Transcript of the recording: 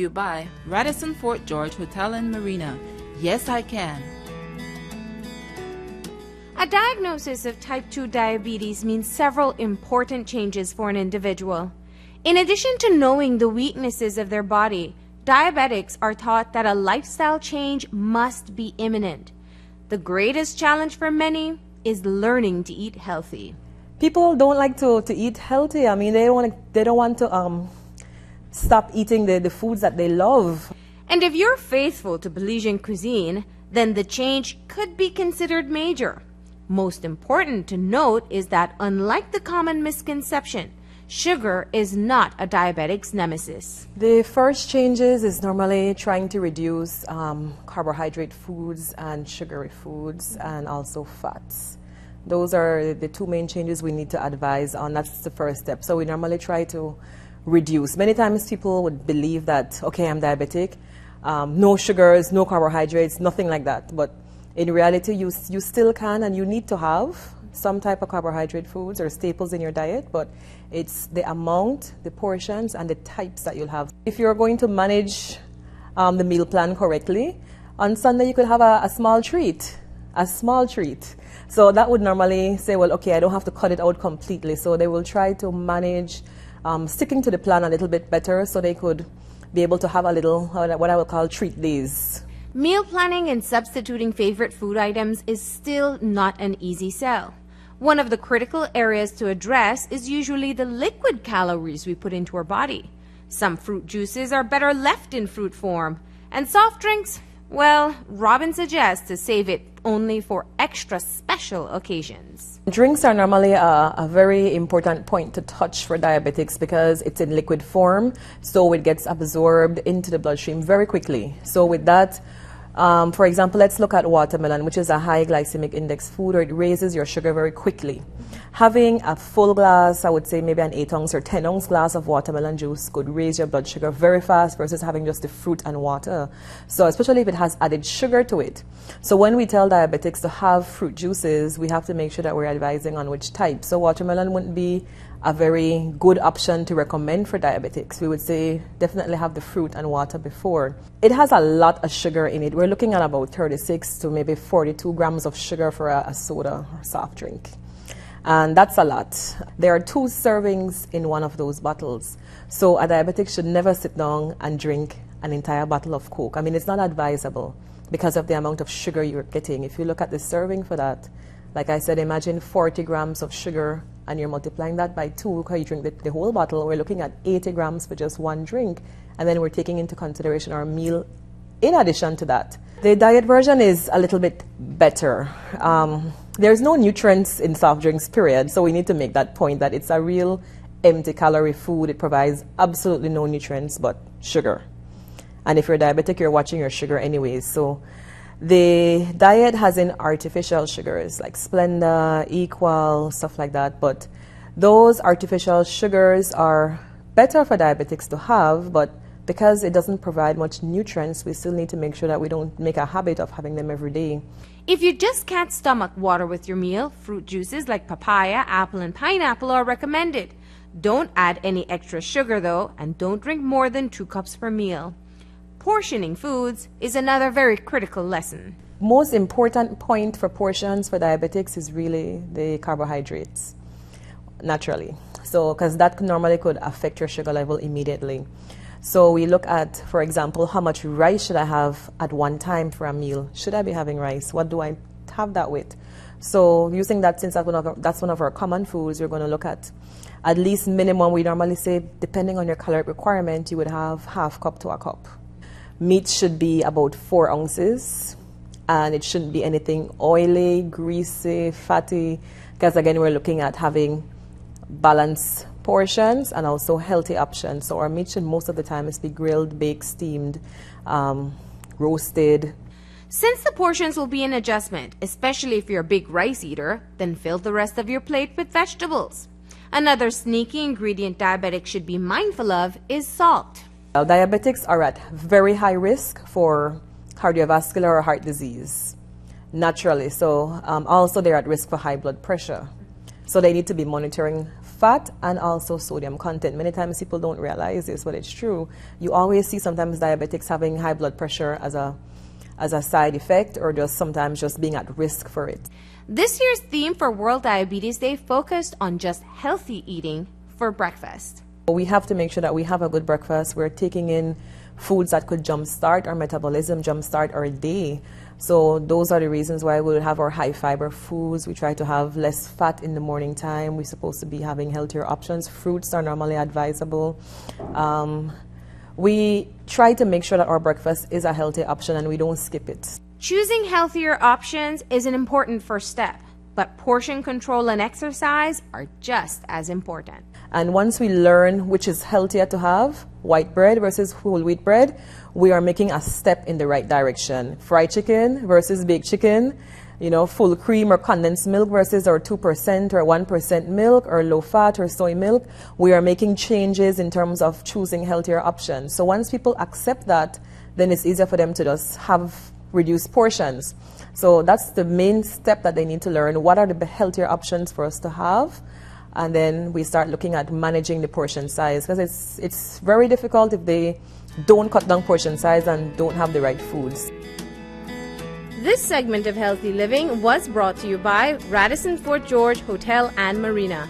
You by Radisson Fort George Hotel and Marina. Yes, I can. A diagnosis of type 2 diabetes means several important changes for an individual. In addition to knowing the weaknesses of their body, diabetics are taught that a lifestyle change must be imminent. The greatest challenge for many is learning to eat healthy. People don't like to eat healthy. I mean, they don't want to stop eating the foods that they love. And if you're faithful to Belizean cuisine, then the change could be considered major. Most important to note is that unlike the common misconception, sugar is not a diabetic's nemesis. The first changes is normally trying to reduce carbohydrate foods and sugary foods and also fats. Those are the two main changes we need to advise on. That's the first step. So we normally try to reduce. Many times people would believe that, okay, I'm diabetic, no sugars, no carbohydrates, nothing like that. But in reality, you still can and you need to have some type of carbohydrate foods or staples in your diet, but it's the amount, the portions, and the types that you'll have. If you're going to manage the meal plan correctly, on Sunday you could have a small treat, So that would normally say, well, okay, I don't have to cut it out completely. So they will try to manage sticking to the plan a little bit better so they could be able to have a little, what I would call treat days. Meal planning and substituting favorite food items is still not an easy sell. One of the critical areas to address is usually the liquid calories we put into our body. Some fruit juices are better left in fruit form, and soft drinks, well, Robin suggests to save it only for extra special occasions. Drinks are normally a very important point to touch for diabetics because it's in liquid form, so it gets absorbed into the bloodstream very quickly. So with that, for example, let's look at watermelon, which is a high glycemic index food, or it raises your sugar very quickly. Having a full glass, I would say maybe an 8-ounce or 10-ounce glass of watermelon juice could raise your blood sugar very fast versus having just the fruit and water. So especially if it has added sugar to it. So when we tell diabetics to have fruit juices, we have to make sure that we're advising on which type. So watermelon wouldn't be a very good option to recommend for diabetics. We would say definitely have the fruit and water before. It has a lot of sugar in it. We're looking at about 36 to maybe 42 grams of sugar for a soda or soft drink. And that's a lot. There are 2 servings in one of those bottles. So a diabetic should never sit down and drink an entire bottle of Coke. I mean, it's not advisable because of the amount of sugar you're getting. If you look at the serving for that, like I said, imagine 40 grams of sugar and you're multiplying that by 2 because you drink the whole bottle. We're looking at 80 grams for just one drink. And then we're taking into consideration our meal in addition to that. The diet version is a little bit better. There's no nutrients in soft drinks, period. So we need to make that point that it's a real empty calorie food. It provides absolutely no nutrients but sugar. And if you're diabetic, you're watching your sugar anyways. So the diet has in artificial sugars like Splenda, Equal, stuff like that. But those artificial sugars are better for diabetics to have, but because it doesn't provide much nutrients, we still need to make sure that we don't make a habit of having them every day. If you just can't stomach water with your meal, fruit juices like papaya, apple, and pineapple are recommended. Don't add any extra sugar though, and don't drink more than 2 cups per meal. Portioning foods is another very critical lesson. Most important point for portions for diabetics is really the carbohydrates, naturally. So, because that normally could affect your sugar level immediately. So we look at, for example, how much rice should I have at one time for a meal? Should I be having rice? What do I have that with? So using that, since that's one of our common foods, you're going to look at least minimum. We normally say, depending on your caloric requirement, you would have half cup to a cup. Meat should be about 4 ounces, and it shouldn't be anything oily, greasy, fatty, because again, we're looking at having balanced portions and also healthy options. So our meat should most of the time be grilled, baked, steamed, roasted. Since the portions will be an adjustment, especially if you're a big rice eater, then fill the rest of your plate with vegetables. Another sneaky ingredient diabetics should be mindful of is salt. Diabetics are at very high risk for cardiovascular or heart disease, naturally. So also they're at risk for high blood pressure. So they need to be monitoring fat and also sodium content. Many times people don't realize this, but it's true. You always see sometimes diabetics having high blood pressure as a side effect, or just sometimes just being at risk for it. This year's theme for World Diabetes Day focused on just healthy eating for breakfast. We have to make sure that we have a good breakfast. We're taking in foods that could jumpstart our metabolism, jumpstart our day. So those are the reasons why we'll have our high fiber foods. We try to have less fat in the morning time. We're supposed to be having healthier options. Fruits are normally advisable. We try to make sure that our breakfast is a healthy option and we don't skip it. Choosing healthier options is an important first step, but portion control and exercise are just as important. And once we learn which is healthier to have, white bread versus whole wheat bread, we are making a step in the right direction. Fried chicken versus baked chicken, full cream or condensed milk versus our 2% or 1% milk, or low fat or soy milk. We are making changes in terms of choosing healthier options. So once people accept that, then it's easier for them to just have reduced portions. So that's the main step that they need to learn. What are the healthier options for us to have? And then we start looking at managing the portion size, because it's very difficult if they don't cut down portion size and don't have the right foods. This segment of Healthy Living was brought to you by Radisson Fort George Hotel and Marina.